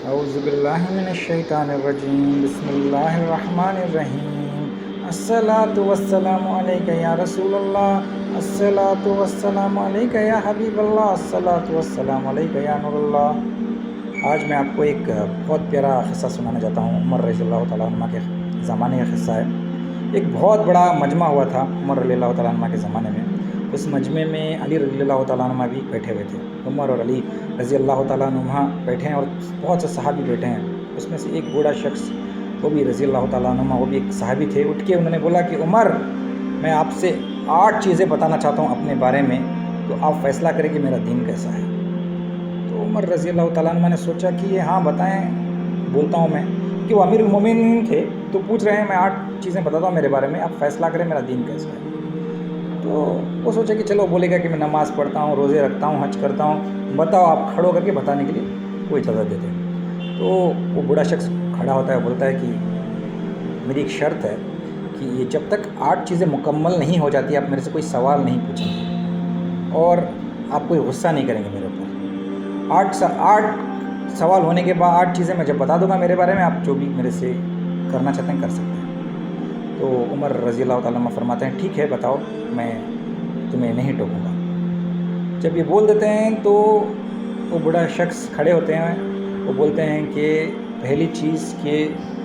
اعوذ باللہ من الشیطان الرجیم بسم اللہ الرحمن الرحیم الصلاۃ والسلام علیک یا رسول اللہ الصلاۃ والسلام علیک یا حبیب اللہ الصلاۃ والسلام علیک یا نور اللہ۔ آج میں آپ کو ایک بہت پیارا قصہ سنانا چاہتا ہوں۔ عمر رضی اللہ تعالیٰ عنہ کے زمانے کا قصہ ہے۔ ایک بہت بڑا مجمع ہوا تھا عمر رضی اللہ تعالیٰ عنہ کے زمانے میں۔ اس مجمع میں علی رضی اللہ تعالیٰ عنہ بھی بیٹھے ہوئے تھے۔ عمر اور علی رضی اللہ تعالیٰ عنہ بیٹھے ہیں اور بہت سے صحابی بیٹھے ہیں۔ اس میں سے ایک بوڑھا شخص، وہ بھی رضی اللہ تعالیٰ عنہ، وہ بھی ایک صحابی تھے، اٹھ کے انہوں نے بولا کہ عمر، میں آپ سے 8 چیزیں بتانا چاہتا ہوں اپنے بارے میں، تو آپ فیصلہ کریں کہ میرا دین کیسا ہے۔ تو عمر رضی اللہ تعالیٰ عنہ نے سوچا کہ یہ ہاں بتائیں، بولتا ہوں میں، کہ وہ امیر المومنین تھے تو پوچھ رہے ہیں میں 8 چیزیں بتاتا ہوں میرے بارے میں، آپ فیصلہ کریں میرا دین کیسا ہے۔ تو وہ سوچا کہ چلو بولے گا کہ میں نماز پڑھتا ہوں، روزے رکھتا ہوں، حج کرتا ہوں، بتاؤ آپ کھڑے ہو کر کے بتانے کے لیے وہ اجازت دیتے ہیں۔ تو وہ بوڑھا شخص کھڑا ہوتا ہے، بولتا ہے کہ میری ایک شرط ہے کہ یہ جب تک 8 چیزیں مکمل نہیں ہو جاتی آپ میرے سے کوئی سوال نہیں پوچھیں گے اور آپ کوئی غصہ نہیں کریں گے میرے اوپر۔ 8 سوال ہونے کے بعد 8 چیزیں میں جب بتا دوں گا میرے بارے میں، آپ جو بھی میرے سے کرنا چاہتے ہیں کر سکتے ہیں۔ تو عمر رضی اللہ تعالیٰ عنہ فرماتے ہیں ٹھیک ہے بتاؤ، میں تمہیں نہیں ٹوکوں گا۔ جب یہ بول دیتے ہیں تو وہ بڑا شخص کھڑے ہوتے ہیں، وہ بولتے ہیں کہ پہلی چیز کہ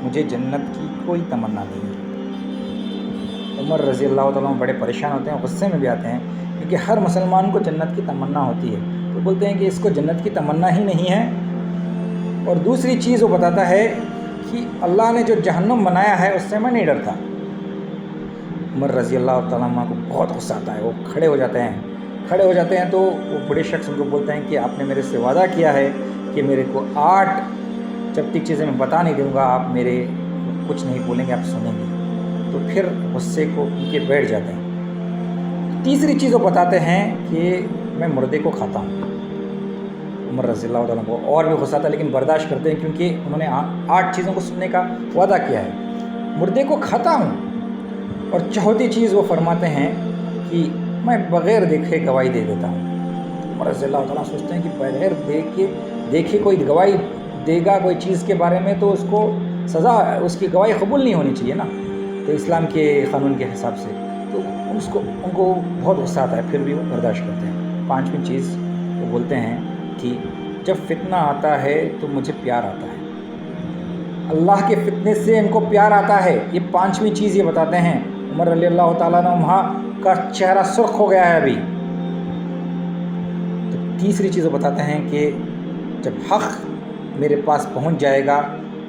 مجھے جنت کی کوئی تمنا نہیں ہے۔ عمر رضی اللہ تعالیٰ عنہ بڑے پریشان ہوتے ہیں، غصے میں بھی آتے ہیں، کیونکہ ہر مسلمان کو جنت کی تمنا ہوتی ہے۔ تو بولتے ہیں کہ اس کو جنت کی تمنا ہی نہیں ہے۔ اور دوسری چیز وہ بتاتا ہے کہ اللہ نے جو جہنم بنایا ہے اس سے میں نہیں ڈرتا۔ عمر رضی اللہ تعالیٰ عنہ کو بہت غصہ آتا ہے، وہ کھڑے ہو جاتے ہیں تو وہ بڑے شخص ان کو بولتے ہیں کہ آپ نے میرے سے وعدہ کیا ہے کہ میرے کو 8 جب تک چیزیں میں بتا نہیں دوں گا آپ میرے کچھ نہیں بولیں گے، آپ سنیں گے۔ تو پھر غصے کو ان کے بیٹھ جاتے ہیں۔ تیسری چیز وہ بتاتے ہیں کہ میں مردے کو کھاتا ہوں۔ عمر رضی اللہ تعالیٰ کو اور بھی غصہ تھا، لیکن برداشت کرتے ہیں کیونکہ انہوں نے 8 چیزوں کو سننے کا وعدہ کیا ہے۔ مردے کو کھاتا ہوں۔ اور چوتھی چیز وہ فرماتے ہیں کہ میں بغیر دیکھے گواہی دے دیتا ہوں۔ عمر رضی اللہ تعالیٰ سوچتے ہیں کہ بغیر دیکھے کوئی گواہی دے گا کوئی چیز کے بارے میں تو اس کو سزا، اس کی گواہی قبول نہیں ہونی چاہیے نا، تو اسلام کے قانون کے حساب سے۔ تو ان کو بہت غصہ آتا ہے، پھر بھی وہ برداشت کرتے ہیں۔ 5ویں چیز وہ بولتے ہیں کہ جب فتنہ آتا ہے تو مجھے پیار آتا ہے، اللہ کے فتنے سے ان کو پیار آتا ہے۔ یہ 5ویں چیز یہ بتاتے ہیں۔ عمر رضی اللہ تعالیٰ عنہ کا چہرہ سرخ ہو گیا ہے ابھی۔ تو تیسری چیز وہ بتاتے ہیں کہ جب حق میرے پاس پہنچ جائے گا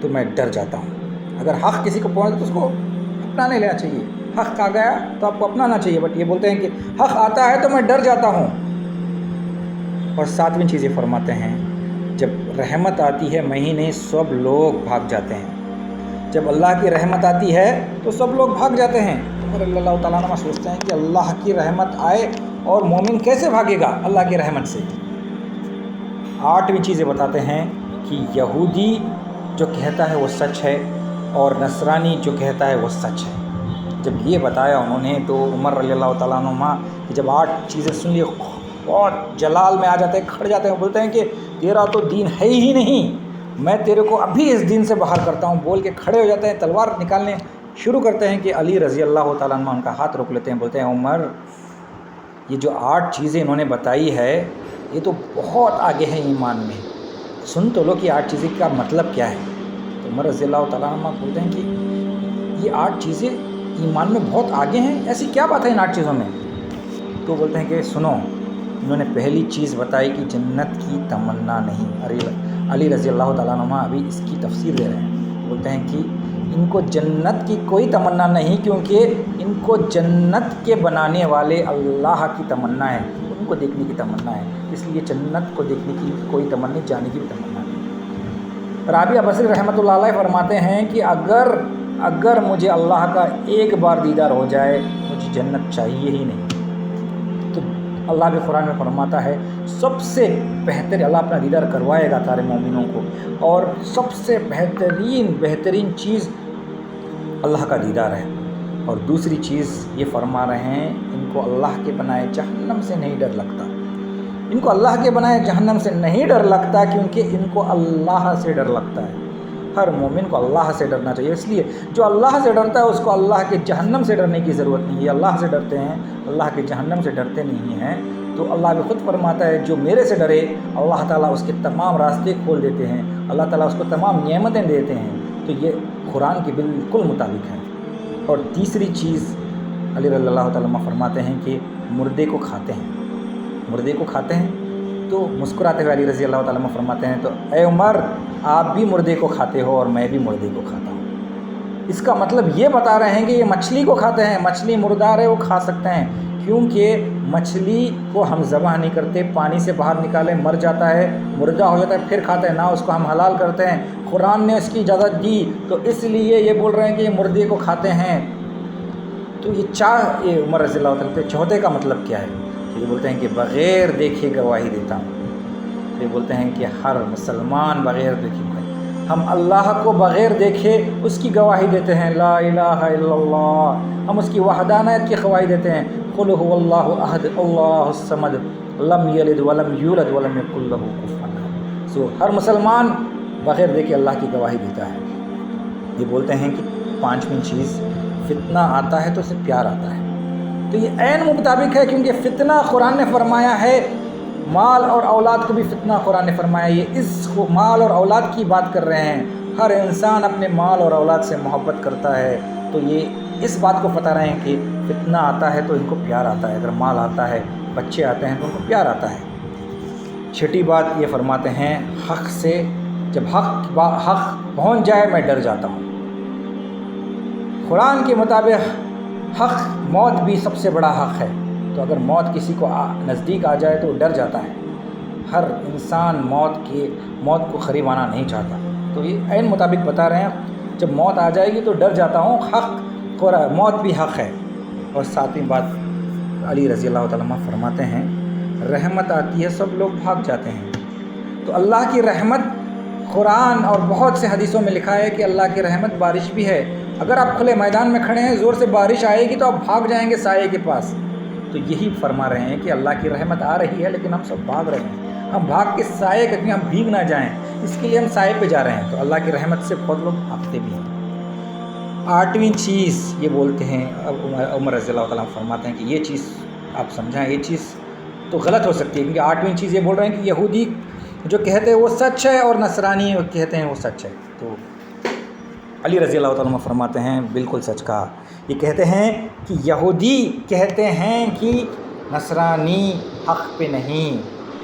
تو میں ڈر جاتا ہوں۔ اگر حق کسی کو پہنچے تو اس کو اپنانے لینا چاہیے۔ حق آ گیا تو آپ کو اپنانا چاہیے، بٹ یہ بولتے ہیں کہ حق آتا ہے تو میں ڈر جاتا ہوں۔ اور 7ویں چیز یہ فرماتے ہیں جب رحمت آتی ہے میں ہی نہیں سب لوگ بھاگ جاتے ہیں۔ جب اللہ کی رحمت آتی ہے تو سب لوگ بھاگ جاتے ہیں۔ عمر رضی اللہ تعالیٰ عنہ سوچتے ہیں کہ اللہ کی رحمت آئے اور مومن کیسے بھاگے گا اللہ کی رحمت سے۔ 8ویں چیزیں بتاتے ہیں کہ یہودی جو کہتا ہے وہ سچ ہے اور نصرانی جو کہتا ہے وہ سچ ہے۔ جب یہ بتایا انہوں نے تو عمر رضی اللہ تعالیٰ عنہ جب 8 چیزیں سن لی اور جلال میں آ جاتے ہیں، کھڑ جاتے ہیں، بولتے ہیں کہ تیرا تو دین ہے ہی نہیں، میں تیرے کو ابھی اس دین سے باہر کرتا ہوں، بول کے کھڑے ہو جاتے ہیں، تلوار نکالنے شروع کرتے ہیں کہ علی رضی اللہ تعالیٰ عنہ ان کا ہاتھ روک لیتے ہیں، بولتے ہیں عمر یہ جو 8 چیزیں انہوں نے بتائی ہے یہ تو بہت آگے ہیں ایمان میں، سن تو لو کہ 8 چیزیں کا مطلب کیا ہے۔ تو عمر رضی اللہ تعالیٰ عنہ بولتے ہیں کہ یہ 8 چیزیں ایمان میں بہت آگے ہیں، ایسی کیا بات ہے ان 8 چیزوں میں؟ تو بولتے ہیں کہ سنو، انہوں نے پہلی چیز بتائی کہ جنت کی تمنا نہیں۔ علی رضی اللہ تعالیٰ عنہ ابھی اس کی تفسیر دے رہے ہیں، بولتے ہیں کہ ان کو جنت کی کوئی تمنا نہیں، کیونکہ ان کو جنت کے بنانے والے اللہ کی تمنا ہے، ان کو دیکھنے کی تمنا ہے، اس لیے جنت کو دیکھنے کی کوئی تمنا نہیں، جانے کی بھی تمنا نہیں۔ رابعہ بصری رحمۃ اللہ علیہ فرماتے ہیں کہ اگر مجھے اللہ کا ایک بار دیدار ہو جائے مجھے جنت چاہیے ہی نہیں۔ تو اللہ بھی قرآن میں فرماتا ہے سب سے بہتر اللہ اپنا دیدار کروائے گا سارے مومنوں کو، اور سب سے بہترین چیز اللہ کا دیدار ہے۔ اور دوسری چیز یہ فرما رہے ہیں ان کو اللہ کے بنائے جہنم سے نہیں ڈر لگتا۔ ان کو اللہ کے بنائے جہنم سے نہیں ڈر لگتا، کیونکہ ان کو اللہ سے ڈر لگتا ہے۔ ہر مومن کو اللہ سے ڈرنا چاہیے، اس لیے جو اللہ سے ڈرتا ہے اس کو اللہ کے جہنم سے ڈرنے کی ضرورت نہیں ہے۔ اللہ سے ڈرتے ہیں، اللہ کے جہنم سے ڈرتے نہیں ہیں، تو اللہ بھی خود فرماتا ہے جو میرے سے ڈرے اللہ تعالیٰ اس کے تمام راستے کھول دیتے ہیں، اللہ تعالیٰ اس کو تمام نعمتیں دیتے ہیں۔ تو یہ قرآن کے بالکل مطابق ہے۔ اور تیسری چیز علی رضی اللہ تعالیٰ عنہ فرماتے ہیں کہ مردے کو کھاتے ہیں، مردے کو کھاتے ہیں۔ تو مسکراتے ہوئے علی رضی اللہ تعالیٰ عنہ فرماتے ہیں تو اے عمر، آپ بھی مردے کو کھاتے ہو اور میں بھی مردے کو کھاتا ہوں۔ اس کا مطلب یہ بتا رہے ہیں کہ یہ مچھلی کو کھاتے ہیں، مچھلی مردار ہے وہ کھا سکتے ہیں، کیونکہ مچھلی کو ہم ذبح نہیں کرتے، پانی سے باہر نکالیں مر جاتا ہے، مردہ ہو جاتا ہے پھر کھاتے ہیں، نہ اس کو ہم حلال کرتے ہیں، قرآن نے اس کی اجازت دی، تو اس لیے یہ بول رہے ہیں کہ یہ مردے کو کھاتے ہیں۔ تو یہ عمر رضی اللہ تعالیٰ چوتھے کا مطلب کیا ہے؟ یہ بولتے ہیں کہ بغیر دیکھے گواہی دیتا ہوں۔ یہ بولتے ہیں کہ ہر مسلمان بغیر دیکھے گواہی، ہم اللہ کو بغیر دیکھے اس کی گواہی دیتے ہیں، لا الہ الا اللہ، ہم اس کی وحدانیت کی گواہی دیتے ہیں، قل هو اللہ احد اللہ الصمد لم یلد ولم یولد ولم یکن لہ کفوا احد۔ سو ہر مسلمان بغیر دیکھے اللہ کی گواہی دیتا ہے۔ یہ بولتے ہیں کہ پانچویں چیز، فتنہ آتا ہے تو اسے پیار آتا ہے۔ تو یہ عین مطابق ہے، کیونکہ فتنہ قرآن نے فرمایا ہے، مال اور اولاد کو بھی فتنہ قرآن نے فرمایا۔ یہ اس کو مال اور اولاد کی بات کر رہے ہیں، ہر انسان اپنے مال اور اولاد سے محبت کرتا ہے، تو یہ اس بات کو بتا رہے ہیں کہ فتنہ آتا ہے تو ان کو پیار آتا ہے، اگر مال آتا ہے، بچے آتے ہیں تو ان کو پیار آتا ہے۔ چھٹی بات یہ فرماتے ہیں، حق سے جب حق پہنچ جائے میں ڈر جاتا ہوں۔ قرآن کے مطابق حق موت بھی سب سے بڑا حق ہے، تو اگر موت کسی کو نزدیک آ جائے تو وہ ڈر جاتا ہے۔ ہر انسان موت کو قریب آنا نہیں چاہتا، تو یہ عین مطابق بتا رہے ہیں، جب موت آ جائے گی تو ڈر جاتا ہوں، موت بھی حق ہے۔ اور ساتویں بات علی رضی اللہ تعالیٰ عنہ فرماتے ہیں، رحمت آتی ہے سب لوگ بھاگ جاتے ہیں۔ تو اللہ کی رحمت قرآن اور بہت سے حدیثوں میں لکھا ہے کہ اللہ کی رحمت بارش بھی ہے۔ اگر آپ کھلے میدان میں کھڑے ہیں، زور سے بارش آئے گی تو آپ بھاگ جائیں گے سائے کے پاس۔ تو یہی فرما رہے ہیں کہ اللہ کی رحمت آ رہی ہے لیکن ہم سب بھاگ رہے ہیں، ہم بھاگ کے سائے کہیں ہم بھیگ نہ جائیں، اس کے لیے ہم سائے پہ جا رہے ہیں۔ تو اللہ کی رحمت سے بہت لوگ بھاگتے بھی ہیں۔ آٹھویں چیز یہ بولتے ہیں، اب عمر رضی اللہ تعالیٰ فرماتے ہیں کہ یہ چیز آپ سمجھائیں، یہ چیز تو غلط ہو سکتی ہے، کیونکہ آٹھویں چیز یہ بول رہے ہیں کہ یہودی جو کہتے ہیں وہ سچ ہے اور نصرانی کہتے ہیں وہ سچ ہے۔ تو علی رضی اللہ تعالیٰ فرماتے ہیں بالکل سچ کہا۔ یہ کہتے ہیں کہ یہودی کہتے ہیں کہ نصرانی حق پہ نہیں،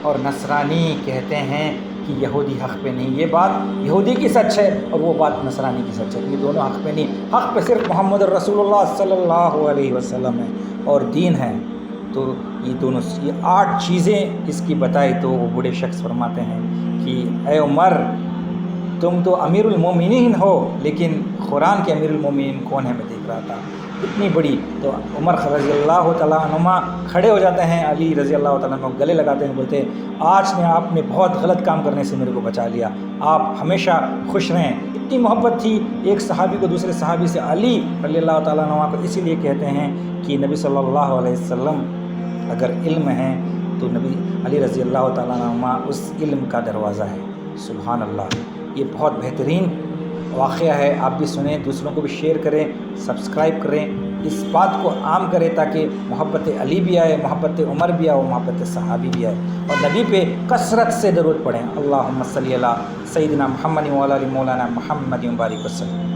اور نصرانی کہتے ہیں کہ یہودی حق پہ نہیں۔ یہ بات یہودی کی سچ ہے اور وہ بات نصرانی کی سچ ہے، یہ دونوں حق پہ نہیں، حق پہ صرف محمد رسول اللہ صلی اللہ علیہ وسلم ہے اور دین ہے۔ تو یہ 8 چیزیں اس کی بتائی تو وہ بوڑھے شخص فرماتے ہیں کہ اے عمر، تم تو امیر المومنین ہو، لیکن قرآن کے امیر المومنین کون ہے میں دیکھ رہا تھا، اتنی بڑی۔ تو عمر رضی اللہ تعالیٰ عنہ کھڑے ہو جاتے ہیں، علی رضی اللہ تعالیٰ عنہ گلے لگاتے ہیں، بولتے ہیں آج نے آپ نے بہت غلط کام کرنے سے میرے کو بچا لیا، آپ ہمیشہ خوش رہیں۔ اتنی محبت تھی ایک صحابی کو دوسرے صحابی سے۔ علی رضی اللہ تعالیٰ عنہ کو اسی لیے کہتے ہیں کہ نبی صلی اللہ علیہ وسلم اگر علم ہے تو نبی علی رضی اللہ تعالیٰ عنہ اس علم کا دروازہ ہے۔ سبحان اللہ، یہ بہت بہترین واقعہ ہے، آپ بھی سنیں، دوسروں کو بھی شیئر کریں، سبسکرائب کریں، اس بات کو عام کریں تاکہ محبت علی بھی آئے، محبت عمر بھی آئے اور محبت صحابی بھی آئے، اور نبی پہ کثرت سے درود پڑھیں۔ اللہم صلی علی سیدنا محمد و علی مولانا محمد و بارک وسلم۔